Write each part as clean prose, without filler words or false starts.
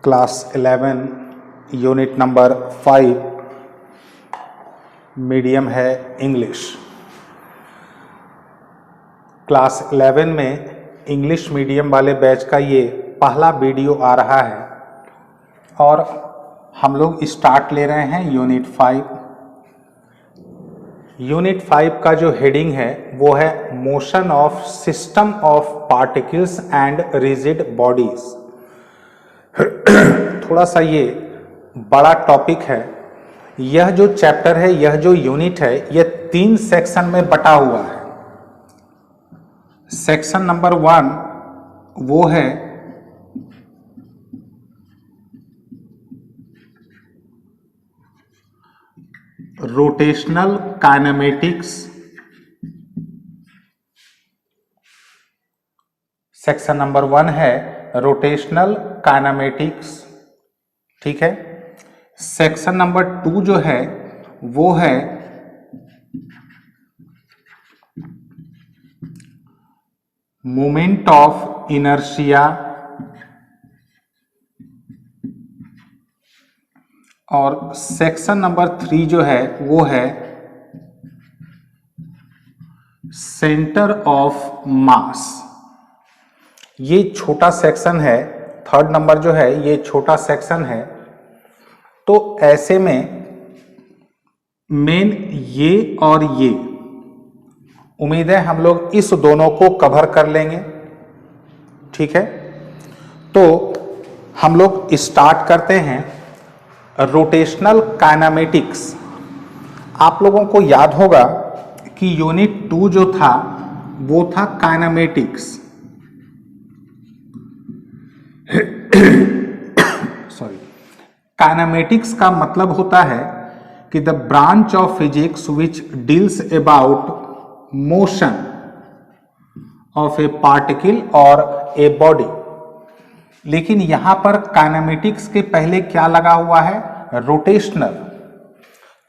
Class 11 unit number 5 medium है English. Class 11 में English medium वाले बैच का ये पहला वीडियो आ रहा है और हम लोग स्टार्ट ले रहे हैं यूनिट 5। यूनिट 5 का जो हेडिंग है वो है motion of system of particles and rigid bodies. थोड़ा सा ये बड़ा टॉपिक है। यह जो चैप्टर है, यह जो यूनिट है, यह 3 सेक्शन में बटा हुआ है। सेक्शन नंबर 1 वो है रोटेशनल काइनेमेटिक्स। सेक्शन नंबर 1 है रोटेशनल काइनेमेटिक्स, ठीक है। सेक्शन नंबर 2 जो है वो है मोमेंट ऑफ इनर्शिया और सेक्शन नंबर 3 जो है वो है सेंटर ऑफ मास। ये छोटा सेक्शन है, 3rd नंबर जो है ये छोटा सेक्शन है। तो ऐसे में मेन ये और ये उम्मीद है हम लोग इस दोनों को कवर कर लेंगे, ठीक है। तो हम लोग स्टार्ट करते हैं रोटेशनल काइनेमेटिक्स। आप लोगों को याद होगा कि यूनिट 2 जो था वो था काइनेमेटिक्स। सॉरी, काइनेमेटिक्स का मतलब होता है कि the branch of physics which deals about motion of A particle और ए बॉडी। लेकिन यहां पर काइनेमेटिक्स के पहले क्या लगा हुआ है? रोटेशनल।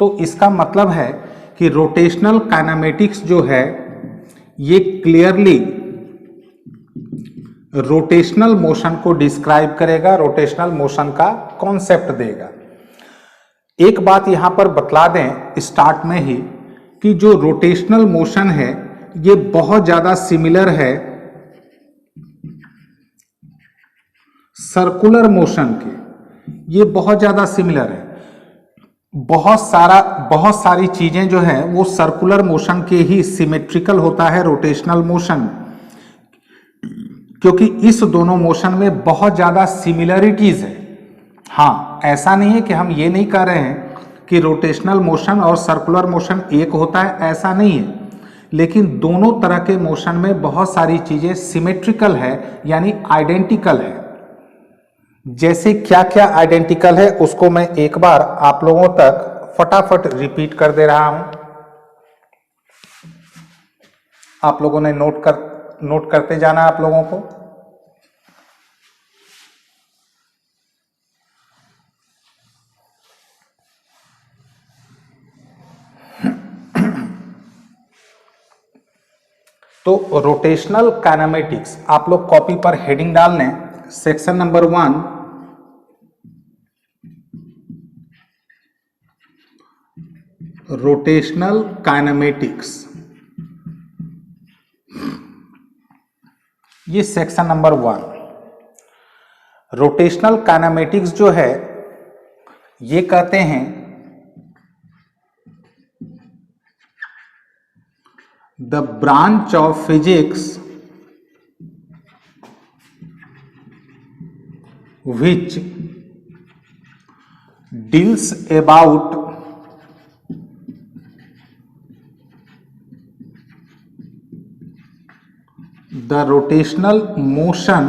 तो इसका मतलब है कि रोटेशनल काइनेमेटिक्स जो है ये क्लियरली रोटेशनल मोशन को डिस्क्राइब करेगा, रोटेशनल मोशन का कॉन्सेप्ट देगा। एक बात यहां पर बतला दें स्टार्ट में ही कि जो रोटेशनल मोशन है ये बहुत ज्यादा सिमिलर है सर्कुलर मोशन के। ये बहुत ज्यादा सिमिलर है। बहुत सारी चीजें जो है वो सर्कुलर मोशन के ही सिमेट्रिकल होता है रोटेशनल मोशन, क्योंकि इस दोनों मोशन में बहुत ज्यादा सिमिलरिटीज है। हाँ, ऐसा नहीं है कि हम ये नहीं कह रहे हैं कि रोटेशनल मोशन और सर्कुलर मोशन एक होता है, ऐसा नहीं है। लेकिन दोनों तरह के मोशन में बहुत सारी चीजें सिमेट्रिकल है, यानी आइडेंटिकल है। जैसे क्या क्या आइडेंटिकल है उसको मैं एक बार आप लोगों तक फटाफट रिपीट कर दे रहा हूं। आप लोगों ने नोट करते जाना आप लोगों को। तो रोटेशनल काइनेमेटिक्स आप लोग कॉपी पर हेडिंग डाल लें। सेक्शन नंबर 1 रोटेशनल काइनेमेटिक्स, ये सेक्शन नंबर 1। रोटेशनल काइनेमेटिक्स जो है ये कहते हैं the branch of physics which deals about the rotational motion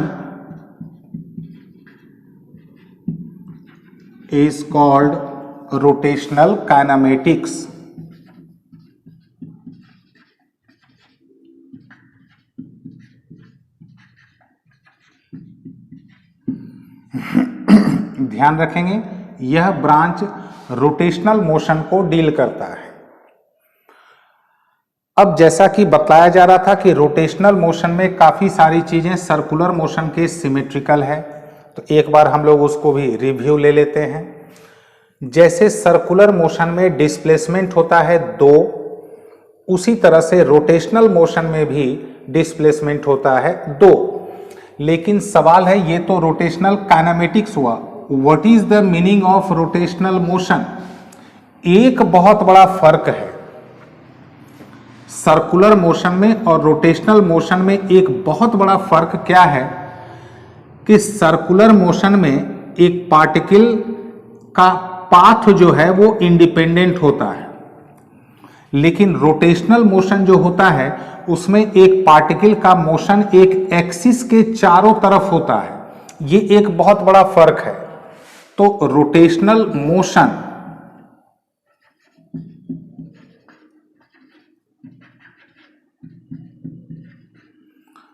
is called rotational kinematics। ध्यान रखेंगे, यह ब्रांच रोटेशनल मोशन को डील करता है। अब जैसा कि बतलाया जा रहा था कि रोटेशनल मोशन में काफी सारी चीजें सर्कुलर मोशन के सिमेट्रिकल है, तो एक बार हम लोग उसको भी रिव्यू ले लेते हैं। जैसे सर्कुलर मोशन में डिस्प्लेसमेंट होता है 2, उसी तरह से रोटेशनल मोशन में भी डिस्प्लेसमेंट होता है 2। लेकिन सवाल है, ये तो रोटेशनल काइनेमेटिक्स हुआ, what is the meaning of rotational motion? एक बहुत बड़ा फर्क है सर्कुलर मोशन में और रोटेशनल मोशन में। एक बहुत बड़ा फर्क क्या है कि सर्कुलर मोशन में एक पार्टिकल का पाथ जो है वो इंडिपेंडेंट होता है, लेकिन रोटेशनल मोशन जो होता है उसमें एक पार्टिकल का मोशन एक एक्सिस के चारों तरफ होता है। ये एक बहुत बड़ा फर्क है। तो rotational motion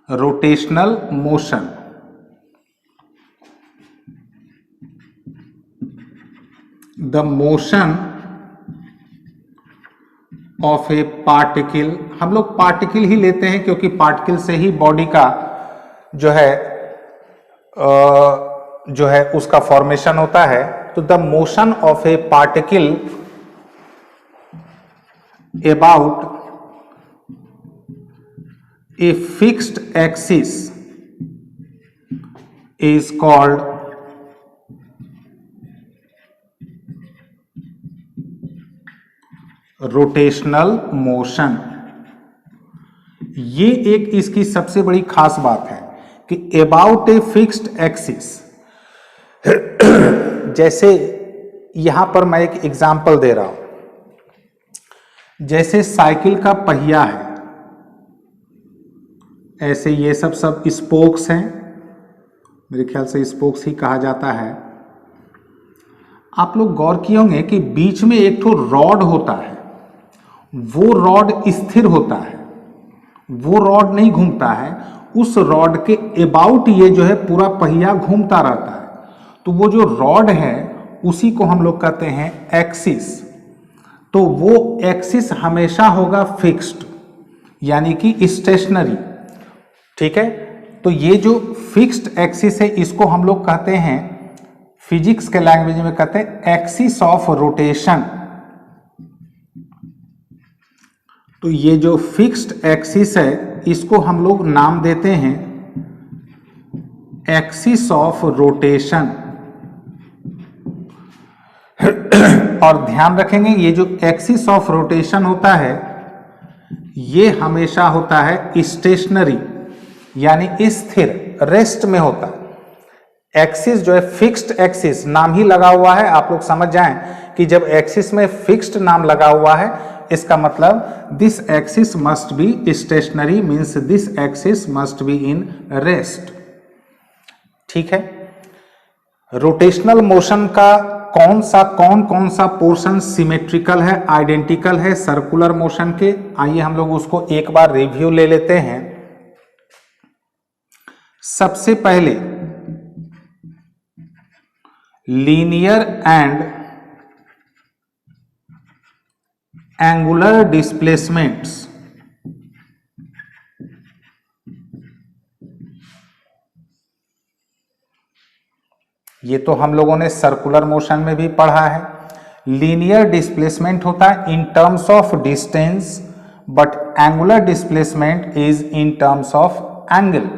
the motion of A particle, हम लोग पार्टिकल ही लेते हैं क्योंकि पार्टिकल से ही बॉडी का जो है उसका फॉर्मेशन होता है। तो the motion of A particle about a fixed axis is called rotational motion. ये एक इसकी सबसे बड़ी खास बात है कि अबाउट ए फिक्स्ड एक्सिस। जैसे यहां पर मैं एक एग्जांपल दे रहा हूं, जैसे साइकिल का पहिया है, ऐसे ये सब स्पोक्स हैं, मेरे ख्याल से स्पोक्स ही कहा जाता है। आप लोग गौर किए होंगे कि बीच में एक ठो रॉड होता है, वो रॉड स्थिर होता है, वो रॉड नहीं घूमता है। उस रॉड के अबाउट ये जो है पूरा पहिया घूमता रहता है। तो वो जो रॉड है उसी को हम लोग कहते हैं एक्सिस। तो वो एक्सिस हमेशा होगा फिक्स्ड, यानी कि स्टेशनरी। ठीक है, तो ये जो फिक्स्ड एक्सिस है इसको हम लोग कहते हैं, फिजिक्स के लैंग्वेज में कहते हैं एक्सिस ऑफ रोटेशन। तो ये जो फिक्स्ड एक्सिस है इसको हम लोग नाम देते हैं एक्सिस ऑफ रोटेशन। और ध्यान रखेंगे ये जो एक्सिस ऑफ रोटेशन होता है ये हमेशा होता है स्टेशनरी, यानी स्थिर, रेस्ट में होता है। एक्सिस जो है फिक्स्ड एक्सिस, नाम ही लगा हुआ है, आप लोग समझ जाएं कि जब एक्सिस में फिक्स्ड नाम लगा हुआ है इसका मतलब this axis must be stationary, means this axis must be in rest. ठीक है, रोटेशनल मोशन का कौन कौन सा पोर्शन सिमेट्रिकल है, आइडेंटिकल है सर्कुलर मोशन के? आइए हम लोग उसको एक बार रिव्यू ले लेते हैं। सबसे पहले लीनियर एंड एंगुलर डिस्प्लेसमेंट्स। ये तो हम लोगों ने सर्कुलर मोशन में भी पढ़ा है। लीनियर डिस्प्लेसमेंट होता है in terms of distance, but angular displacement is in terms of angle.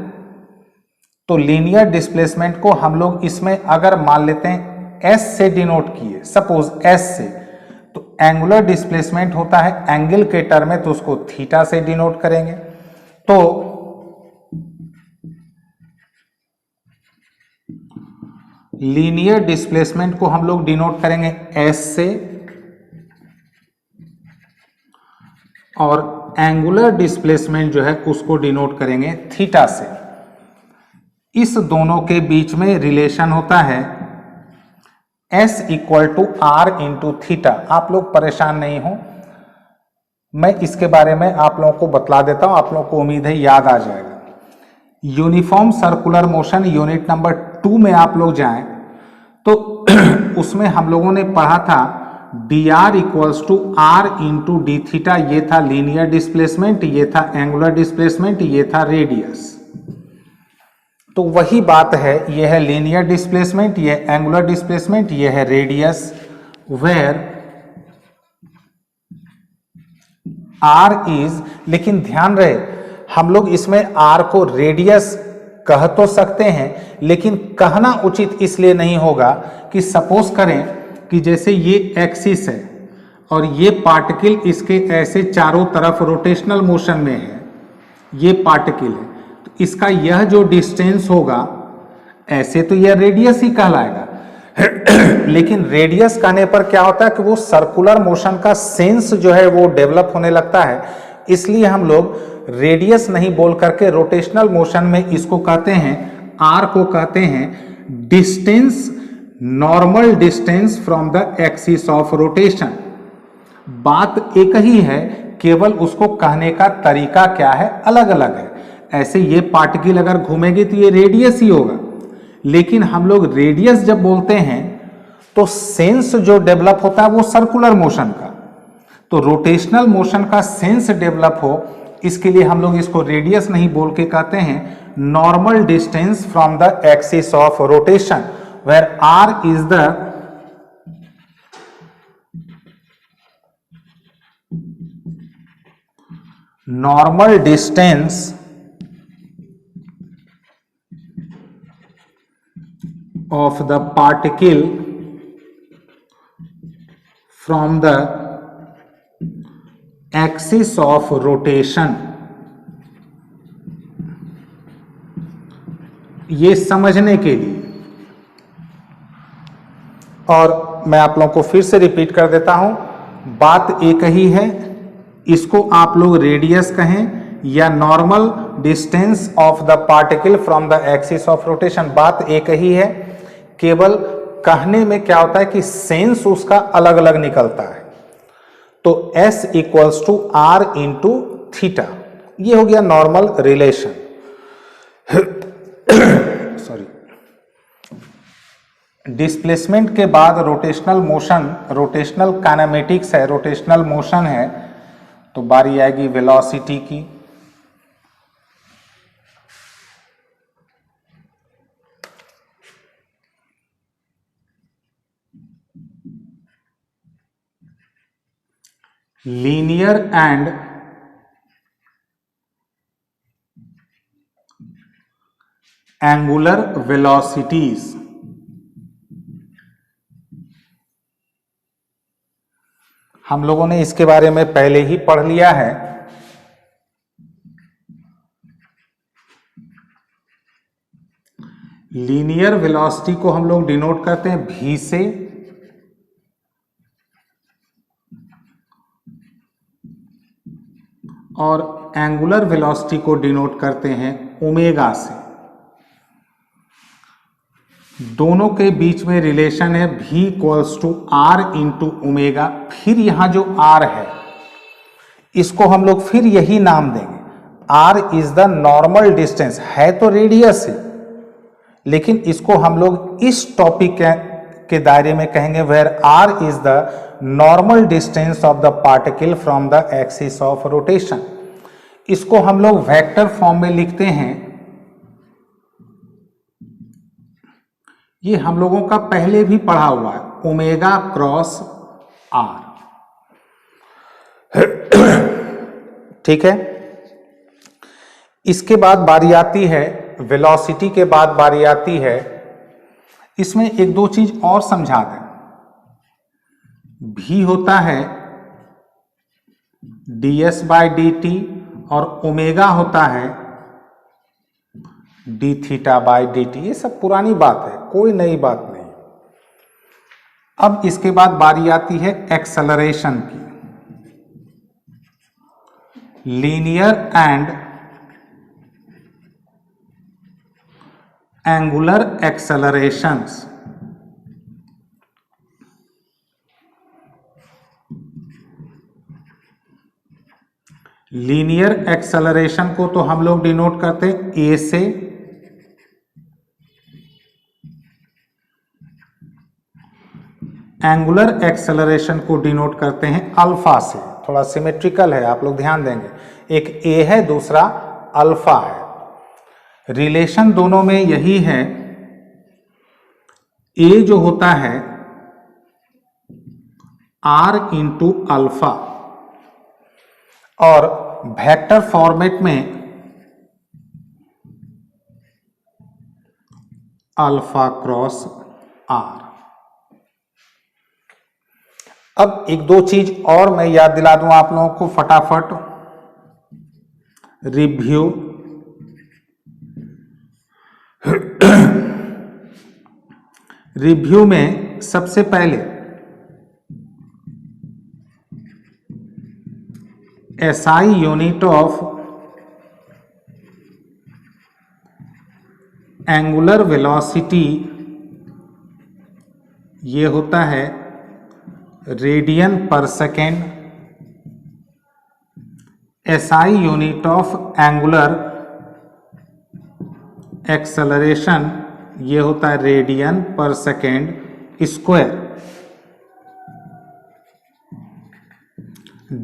तो लीनियर डिस्प्लेसमेंट को हम लोग इसमें अगर मान लेते हैं एस से डिनोट किए, सपोज एस से, तो एंगुलर डिस्प्लेसमेंट होता है एंगल के टर्म में, तो उसको थीटा से डिनोट करेंगे। तो लीनियर डिस्प्लेसमेंट को हम लोग डिनोट करेंगे एस से, और एंगुलर डिस्प्लेसमेंट जो है उसको डिनोट करेंगे थीटा से। इस दोनों के बीच में रिलेशन होता है S equal to r into theta. आप लोग परेशान नहीं हो, मैं इसके बारे में आप लोगों को बतला देता हूं, आप लोगों को उम्मीद है याद आ जाएगा। Uniform circular motion unit number 2 में आप लोग जाएं तो उसमें हम लोगों ने पढ़ा था dr equals to r into d theta. ये था लीनियर डिस्प्लेसमेंट, ये था एंगुलर डिस्प्लेसमेंट, ये था रेडियस। तो वही बात है, ये है लीनियर डिस्प्लेसमेंट, ये एंगुलर डिस्प्लेसमेंट, ये है रेडियस, वेयर आर इज, लेकिन ध्यान रहे हम लोग इसमें आर को रेडियस कह तो सकते हैं, लेकिन कहना उचित इसलिए नहीं होगा कि सपोज करें कि जैसे ये एक्सिस है और ये पार्टिकल इसके ऐसे चारों तरफ रोटेशनल मोशन में है, ये पार्टिकल है, तो इसका यह जो डिस्टेंस होगा ऐसे तो यह रेडियस ही कहलाएगा। लेकिन रेडियस कहने पर क्या होता है कि वो सर्कुलर मोशन का सेंस जो है वो डेवलप होने लगता है, इसलिए हम लोग रेडियस नहीं बोल करके रोटेशनल मोशन में इसको कहते हैं, आर को कहते हैं distance, normal distance from the axis of rotation. बात एक ही है, केवल उसको कहने का तरीका क्या है अलग अलग है। ऐसे ये पार्टिकल अगर घूमेगी तो ये रेडियस ही होगा, लेकिन हम लोग रेडियस जब बोलते हैं तो सेंस जो डेवलप होता है वो सर्कुलर मोशन का, तो रोटेशनल मोशन का सेंस डेवलप हो इसके लिए हम लोग इसको रेडियस नहीं बोल के कहते हैं normal distance from the axis of rotation, where r is the normal distance of the particle from the axis of rotation। ये समझने के लिए, और मैं आप लोगों को फिर से रिपीट कर देता हूं, बात एक ही है, इसको आप लोग रेडियस कहें या normal distance of the particle from the axis of rotation, बात एक ही है, केवल कहने में क्या होता है कि सेंस उसका अलग अलग निकलता है। तो S equals to R into theta, ये हो गया नॉर्मल रिलेशन। सॉरी, डिस्प्लेसमेंट के बाद रोटेशनल मोशन, रोटेशनल काइनेमेटिक्स है, रोटेशनल मोशन है, तो बारी आएगी वेलोसिटी की। लीनियर एंड एंगुलर वेलोसिटीज, हम लोगों ने इसके बारे में पहले ही पढ़ लिया है। लीनियर वेलोसिटी को हम लोग डिनोट करते हैं v से, और एंगुलर वेलोसिटी को डिनोट करते हैं ओमेगा से। दोनों के बीच में रिलेशन है v equals to r into omega. फिर यहां जो r है इसको हम लोग फिर यही नाम देंगे, r is the normal distance, है तो रेडियस है, लेकिन इसको हम लोग इस टॉपिक के दायरे में कहेंगे where r is the normal distance of the particle from the axis of rotation. इसको हम लोग वेक्टर फॉर्म में लिखते हैं, ये हम लोगों का पहले भी पढ़ा हुआ है, ओमेगा क्रॉस आर। ठीक है, इसके बाद बारी आती है वेलोसिटी के बाद बारी आती है, इसमें एक दो चीज और समझा दें। भी होता है ds बाय डी टी और ओमेगा होता है D theta by D T. ये सब पुरानी बात है, कोई नई बात नहीं। अब इसके बाद बारी आती है एक्सेलरेशन की। Linear and angular accelerations. Linear acceleration को तो हम लोग डिनोट करते हैं ए से, एंगुलर एक्सेलरेशन को डिनोट करते हैं अल्फा से। थोड़ा सिमेट्रिकल है, आप लोग ध्यान देंगे, एक ए है दूसरा अल्फा है। रिलेशन दोनों में यही है, ए जो होता है आर इंटू अल्फा, और वेक्टर फॉर्मेट में अल्फा क्रॉस आर। अब एक दो चीज और मैं याद दिला दूं आप लोगों को फटाफट, रिव्यू। रिव्यू में सबसे पहले SI unit of angular velocity ये होता है radian per second. SI unit of angular acceleration ये होता है radian per second square.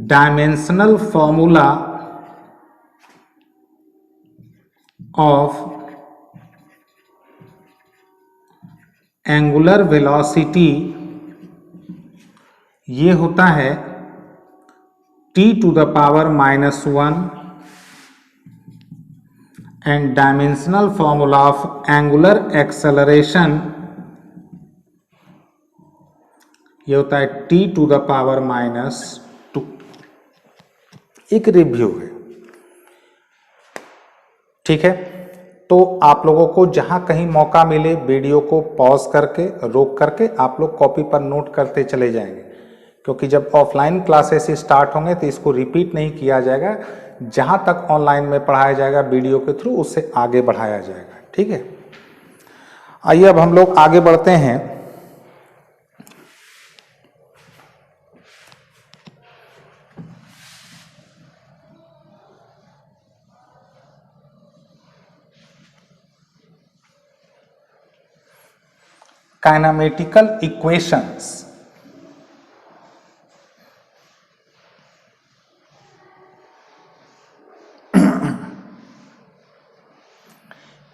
Dimensional formula of angular velocity ये होता है t to the power -1 and dimensional formula of angular acceleration ये होता है t टू द पावर -2। एक रिव्यू है, ठीक है। तो आप लोगों को जहां कहीं मौका मिले वीडियो को पॉज करके रोक करके आप लोग कॉपी पर नोट करते चले जाएंगे, क्योंकि जब ऑफलाइन क्लासेस स्टार्ट होंगे तो इसको रिपीट नहीं किया जाएगा, जहां तक ऑनलाइन में पढ़ाया जाएगा वीडियो के थ्रू उससे आगे बढ़ाया जाएगा, ठीक है। आइए अब हम लोग आगे बढ़ते हैं। Kinematical equations.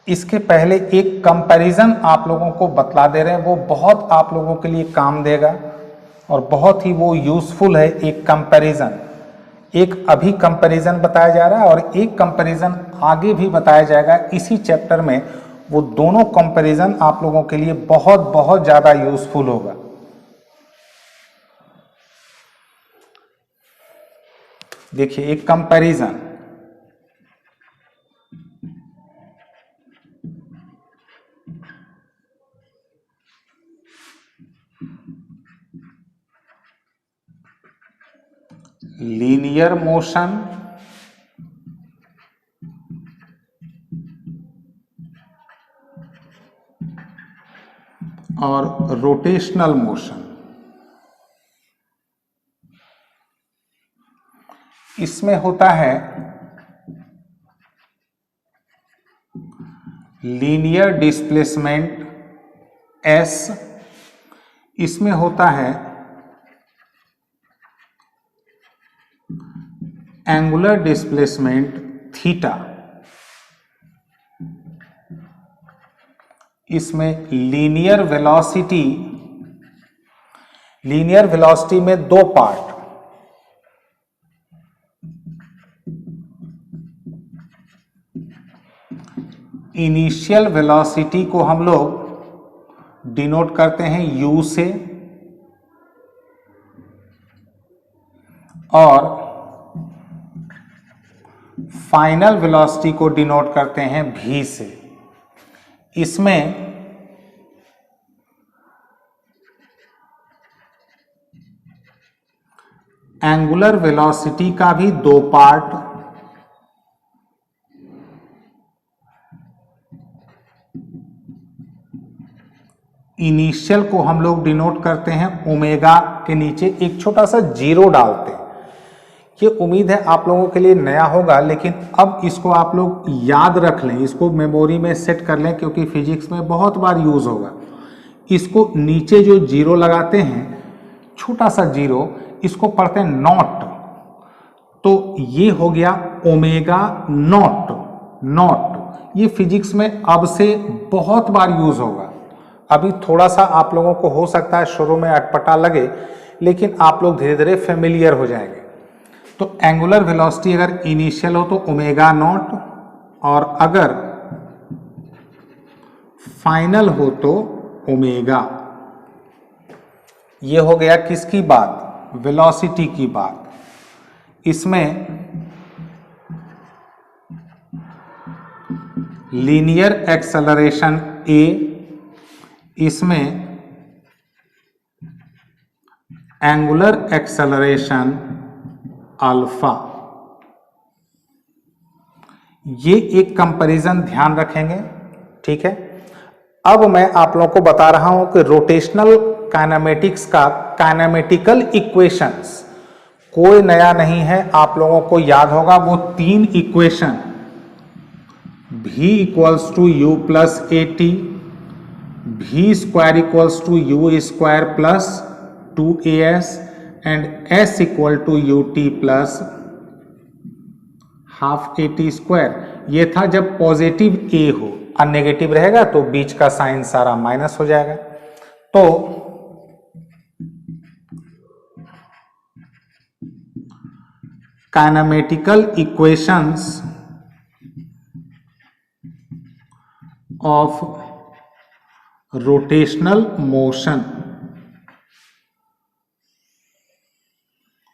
इसके पहले एक कंपैरिजन आप लोगों को बतला दे रहे हैं, वो बहुत आप लोगों के लिए काम देगा और बहुत ही वो यूजफुल है। एक कंपैरिजन, एक अभी कंपैरिजन बताया जा रहा है और एक कंपैरिजन आगे भी बताया जाएगा इसी चैप्टर में। वो दोनों कंपैरिजन आप लोगों के लिए बहुत बहुत ज्यादा यूजफुल होगा। देखिए एक कंपैरिजन, लीनियर मोशन और रोटेशनल मोशन, इसमें होता है लीनियर डिस्प्लेसमेंट S, इसमें होता है एंगुलर डिस्प्लेसमेंट थीटा, इसमें लीनियर वेलोसिटी, लीनियर वेलोसिटी में दो पार्ट, इनिशियल वेलोसिटी को हम लोग डिनोट करते हैं U से और फाइनल वेलोसिटी को डिनोट करते हैं V से। इसमें एंगुलर वेलोसिटी का भी दो पार्ट, इनिशियल को हम लोग डिनोट करते हैं ओमेगा के नीचे एक छोटा सा जीरो डालते हैं। ये उम्मीद है आप लोगों के लिए नया होगा, लेकिन अब इसको आप लोग याद रख लें, इसको मेमोरी में सेट कर लें, क्योंकि फिजिक्स में बहुत बार यूज होगा। इसको नीचे जो जीरो लगाते हैं, छोटा सा जीरो, इसको पढ़ते हैं नॉट, तो ये हो गया ओमेगा नॉट। नॉट ये फिजिक्स में अब से बहुत बार यूज होगा। अभी थोड़ा सा आप लोगों को हो सकता है शुरू में अटपटा लगे, लेकिन आप लोग धीरे धीरे फेमिलियर हो जाएंगे। तो एंगुलर वेलोसिटी अगर इनिशियल हो तो ओमेगा नॉट, और अगर फाइनल हो तो ओमेगा। ये हो गया किसकी बात? वेलोसिटी की बात। इसमें लीनियर एक्सेलरेशन ए, इसमें एंगुलर एक्सेलरेशन अल्फा। ये एक कंपैरिजन ध्यान रखेंगे, ठीक है। अब मैं आप लोगों को बता रहा हूं कि रोटेशनल काइनेमेटिक्स का काइनेमेटिकल इक्वेशंस कोई नया नहीं है, आप लोगों को याद होगा वो 3 equation, v equals to u plus a t, v square equals to you square plus 2as and s equal to u t plus half a t square. ये था जब पॉजिटिव a हो, और नेगेटिव रहेगा तो बीच का साइन सारा minus हो जाएगा। तो kinematical equations of rotational motion,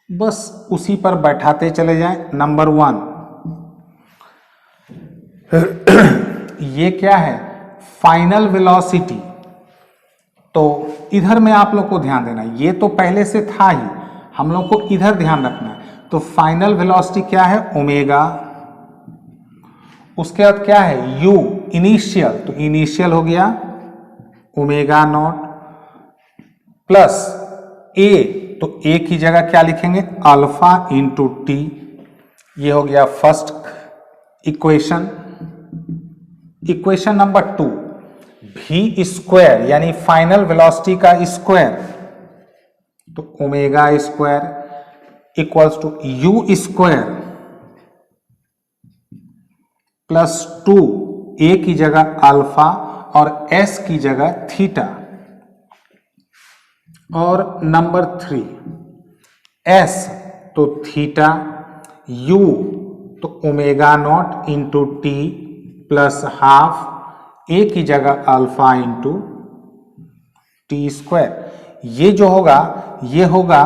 बस उसी पर बैठाते चले जाएं। नंबर 1, ये क्या है? Final velocity. तो इधर में आप लोग को ध्यान देना, ये तो पहले से था ही, हम लोग को इधर ध्यान रखना है। तो फाइनल वेलोसिटी क्या है? ओमेगा। उसके बाद क्या है? यू इनिशियल, तो इनिशियल हो गया ओमेगा नॉट प्लस ए, तो ए की जगह क्या लिखेंगे? Alpha into T. ये हो गया first equation. Equation number 2, v square यानी फाइनल वेलोसिटी का स्क्वायर, तो omega square equals to you square plus 2, A की जगह अल्फा और s की जगह थीटा। और नंबर 3, s तो थीटा, u तो omega naught into T plus half, A की जगह अल्फा इंटू टी स्क्वायर। ये जो होगा ये होगा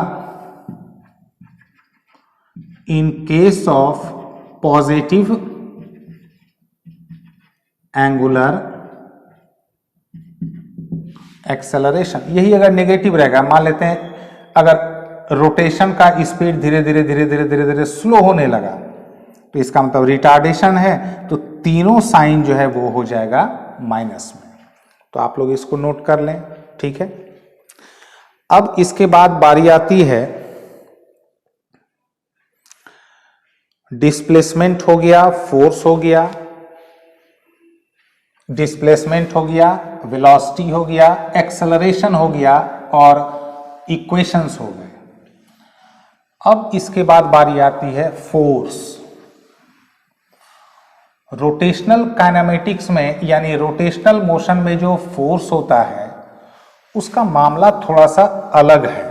in case of positive angular acceleration. यही अगर नेगेटिव रहेगा, मान लेते हैं अगर रोटेशन का स्पीड धीरे धीरे धीरे धीरे धीरे धीरे स्लो होने लगा, तो इसका मतलब रिटार्डेशन है, तो तीनों साइन जो है वो हो जाएगा माइनस में। तो आप लोग इसको नोट कर लें, ठीक है। अब इसके बाद बारी आती है डिस्प्लेसमेंट हो गया, फोर्स हो गया, डिस्प्लेसमेंट हो गया, वेलोसिटी हो गया, एक्सेलरेशन हो गया और इक्वेशंस हो गए। अब इसके बाद बारी आती है फोर्स। रोटेशनल काइनेमेटिक्स में यानी रोटेशनल मोशन में जो फोर्स होता है उसका मामला थोड़ा सा अलग है।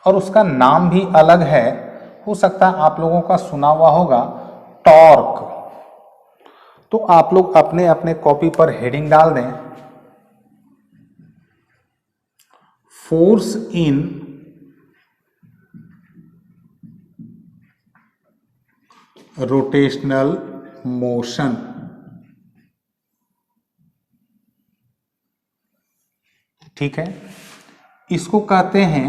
और उसका नाम भी अलग है, हो सकता है आप लोगों का सुना हुआ होगा, टॉर्क। तो आप लोग अपने अपने कॉपी पर हेडिंग डाल दें, फोर्स इन रोटेशनल मोशन। ठीक है, इसको कहते हैं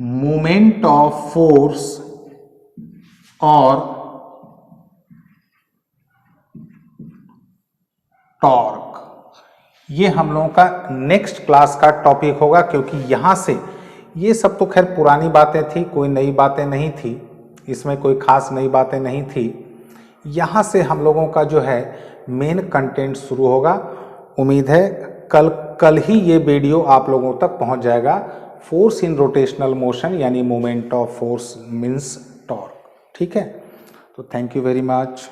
मोमेंट ऑफ फोर्स और टॉर्क। ये हम लोगों का नेक्स्ट क्लास का टॉपिक होगा, क्योंकि यहां से ये सब तो खैर पुरानी बातें थी, कोई नई बातें नहीं थी, इसमें कोई खास नई बातें नहीं थी। यहाँ से हम लोगों का जो है मेन कंटेंट शुरू होगा। उम्मीद है कल ही ये वीडियो आप लोगों तक पहुँच जाएगा। फोर्स इन रोटेशनल मोशन यानी moment of force means torque. ठीक है, तो थैंक यू वेरी मच।